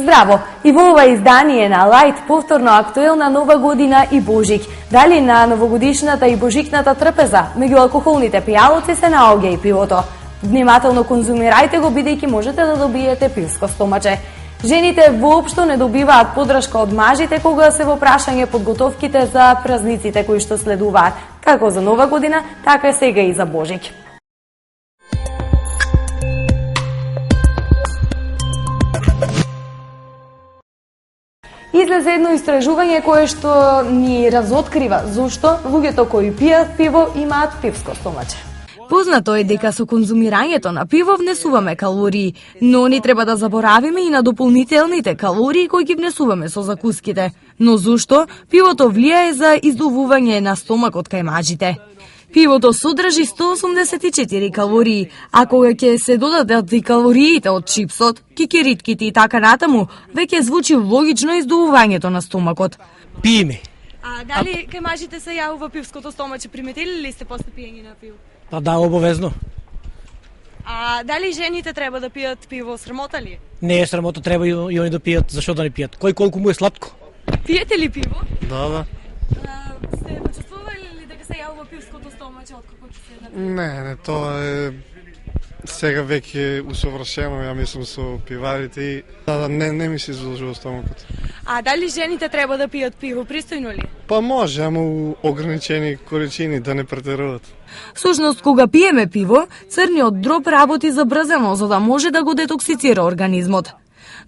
Здраво! И во ова издание на Лајт повторно актуелна Нова година и Божик. Дали на новогодишната и божикната трпеза, меѓу алкохолните пијалоци се наоѓа и пивото. Внимателно конзумирајте го, бидејќи можете да добиете пивско стомаче. Жените воопшто не добиваат подршка од мажите кога се во прашање подготовките за празниците кои што следуваат, како за Нова година, така сега и за Божик. Излезе едно истражување кое што ни разоткрива зошто луѓето кои пијат пиво имаат пивско стомаче. Познато е дека со конзумирањето на пиво внесуваме калории, но не треба да заборавиме и на дополнителните калории кои ги внесуваме со закуските. Но зошто пивото влијае за издувување на стомакот кај мажите? Пивото содржи 184 калории, а кога ќе се додадат и калориите од чипсот, кикиритките и така натаму, веќе звучи логично издувувањето на стомакот. Пиеме. А дали кај мажите се јавува пивското стомаче, приметили ли сте после пиење на пиво? Па да, обовезно. А дали жените треба да пијат пиво, срамота ли? Не е срамота, треба и они да пијат, зашо да не пијат? Кој колку му е сладко? Пиете ли пиво? Да. Сте почувствували ли дека се јавува пивското стомаче откако ќе се напие? Не, тоа е сега веќе усовршено, ја мислам со пиварите и не ми се изложува стомакот. А дали жените треба да пијат пиво, пристојно ли? Па може, ама у ограничени количини, да не претеруваат. Сушност, кога пиеме пиво, црниот дроб работи забрзано за да може да го детоксицира организмот.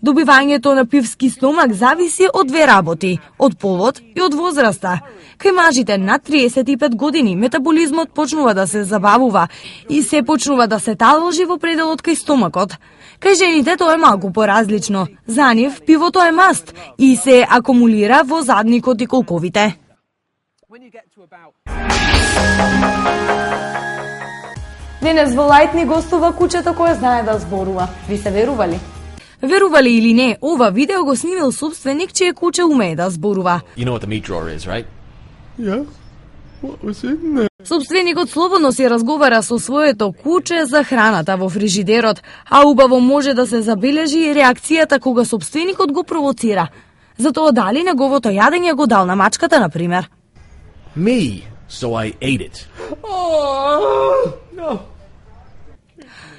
Добивањето на пивски стомак зависи од две работи, од полот и од возраста. Кај мажите над 35 години метаболизмот почнува да се забавува и се почнува да се таложи во пределот кај стомакот. Кај жените тоа е малку поразлично. За нив пивото е маст и се акумулира во задникот и колковите. Денес во Лајт ни гостува кучето кое знае да зборува. Ви се верували? Верували или не, ова видео го снимил собственик чие куче умее да зборува. You know what the meat drawer is, right? Yeah. What was in there? Собственикот слободно си разговара со своето куче за храната во фрижидерот, а убаво може да се забележи реакцијата кога собственикот го провоцира. Затоа дали неговото јадење го дал на мачката, например. Me, so I ate it. No.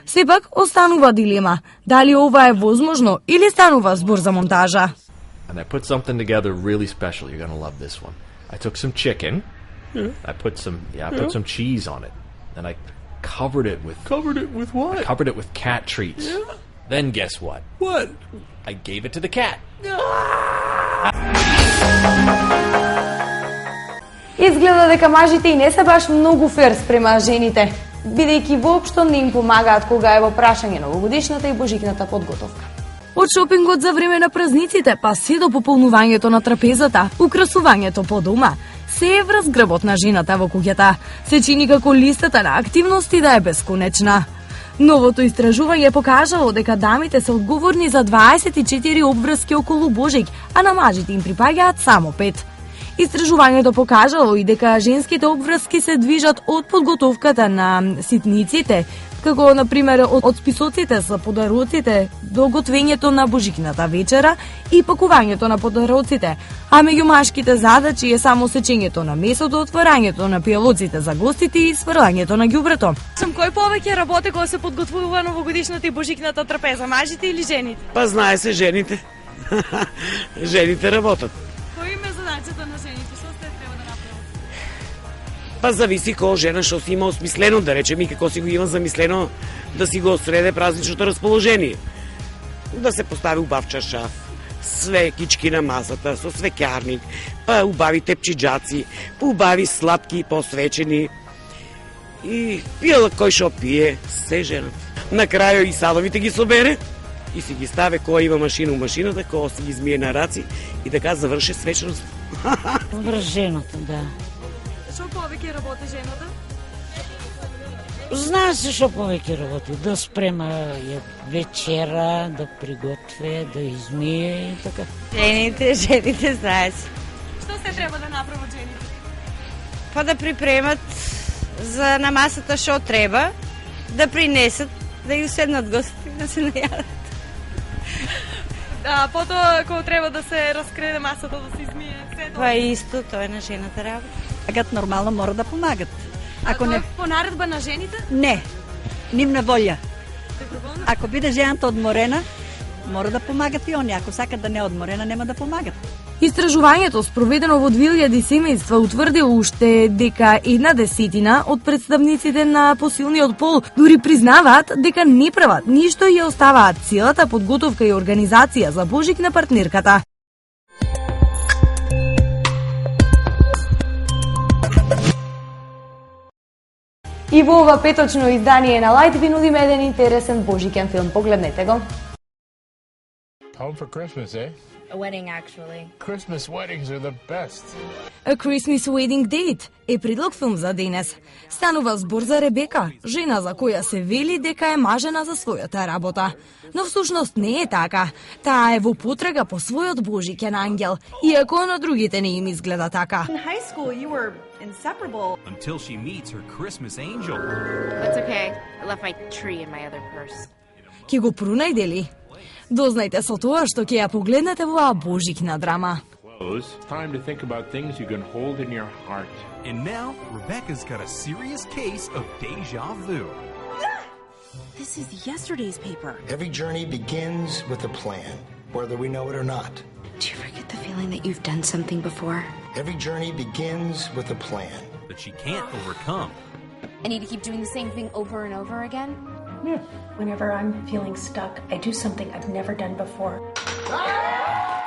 Сепак, останува дилема. Дали ова е возможно или станува збор за монтажа? And I put something together really special. You're gonna love this one. I took some chicken. I put some cheese on it. And I covered it with... Covered it with what? I covered it with cat treats. Then guess what? What? I gave it to the cat. Изгледа дека мажите и не се баш многу фер спрема жените, бидејќи воопшто не им помагаат кога е во прашање новогодишната и божикната подготовка. Од шопингот за време на празниците, па се до пополнувањето на трапезата, украсувањето по дома, се е врз грбот на жената во куќата. Се чини како листата на активности да е бесконечна. Новото истражување покажало дека дамите се одговорни за 24 обврски околу Божик, а на мажите им припаѓаат само 5. Истражувањето покажало и дека женските обврски се движат од подготовката на ситниците, како например од списоците за подароците до готвењето на божикната вечера и пакувањето на подароците, а меѓу машките задачи е само сечењето на месото, отворањето на пијалоците за гостите и сврлањето на ѓубрето. Кој повеќе работи кога се подготвува новогодишната и божикната трапеза, мажите или жените? Па знае се жените. Жените работат. Кој им е задачата на жените? Што сте треба да направат? Па зависи кој жена што си има осмислено, да речем и како си го има замислено да си го среде празничното расположение. Да се постави убав чаршаф, свекички на масата, со свеќарник, па убави тепчиџаци, убави сладки посвечени и пијала кој шо пие, се жената. На крајо и садовите ги собере и си ги ставе кој има машина у машината, кој си ги змие на раци и така заврши свечност. Врз жената, да. Што повеќе работи жената? Знае се што повеќе работи, да спрема вечера, да приготве, да измие и така. Жените знае се. Што се треба да направат жените? Па да припремат за на масата што треба, да принесат, да ја уседнат гости, да се најадат. А потоа кога треба да се раскреде масата, да се измие се. Па исто, тоа е на жената работа. Помагат, нормално мора да помагат. Ако не по наредба на жените? Не, нивна волја. Ако биде жената одморена, мора да помагат и они. Ако сакат да не одморена, нема да помагат. Истражувањето спроведено во 2000 семејства утврдило уште дека 1/10 од представниците на посилниот пол дури признаваат дека не прават ништо и ја оставаат целата подготовка и организација за божик на партнерката. И во ова петочно издание на Лајт ви нудиме еден интересен божикен филм. Погледнете го. Home for Christmas, eh? A wedding, actually. Christmas weddings are the best. A Christmas Wedding Date е предлог филм за денес. Станува збор за Ребека, жена за која се вели дека е мажена за својата работа. Но всушност не е така. Таа е во потрага по својот божикен ангел, иако на другите не им изгледа така. In high school, you were inseparable. Until she meets her Christmas angel. That's okay. I left my tree in my other purse. Ке го пронајде ли? Дознајте со тоа што ќе ја погледнете во божикна драма. Time to think about things you can hold in your heart. And now, Rebecca's got a serious case of deja vu. This is yesterday's paper. Every journey begins with a plan, whether we know it or not. Do you ever get the feeling that you've done something before? Every journey begins with a plan. That she can't overcome. I need to keep doing the same thing over and over again? Yeah. Whenever I'm feeling stuck, I do something I've never done before.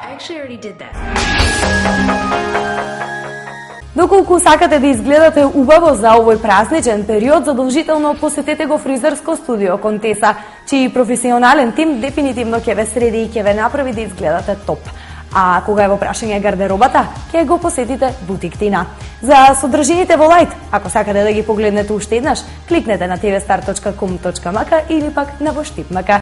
I actually already did that. Доколку сакате да изгледате убаво за овој празничен период, задолжително посетете го фризерско студио Контеса, чиј професионален тим дефинитивно ќе ве среди и ќе ве направи да изгледате топ. А кога е во прашање гардеробата, ќе го посетите Бутик Тина. За содржините во Лајт, ако сакате да ги погледнете уште еднаш, кликнете на tvstar.com.mk или пак на Воштип.mk.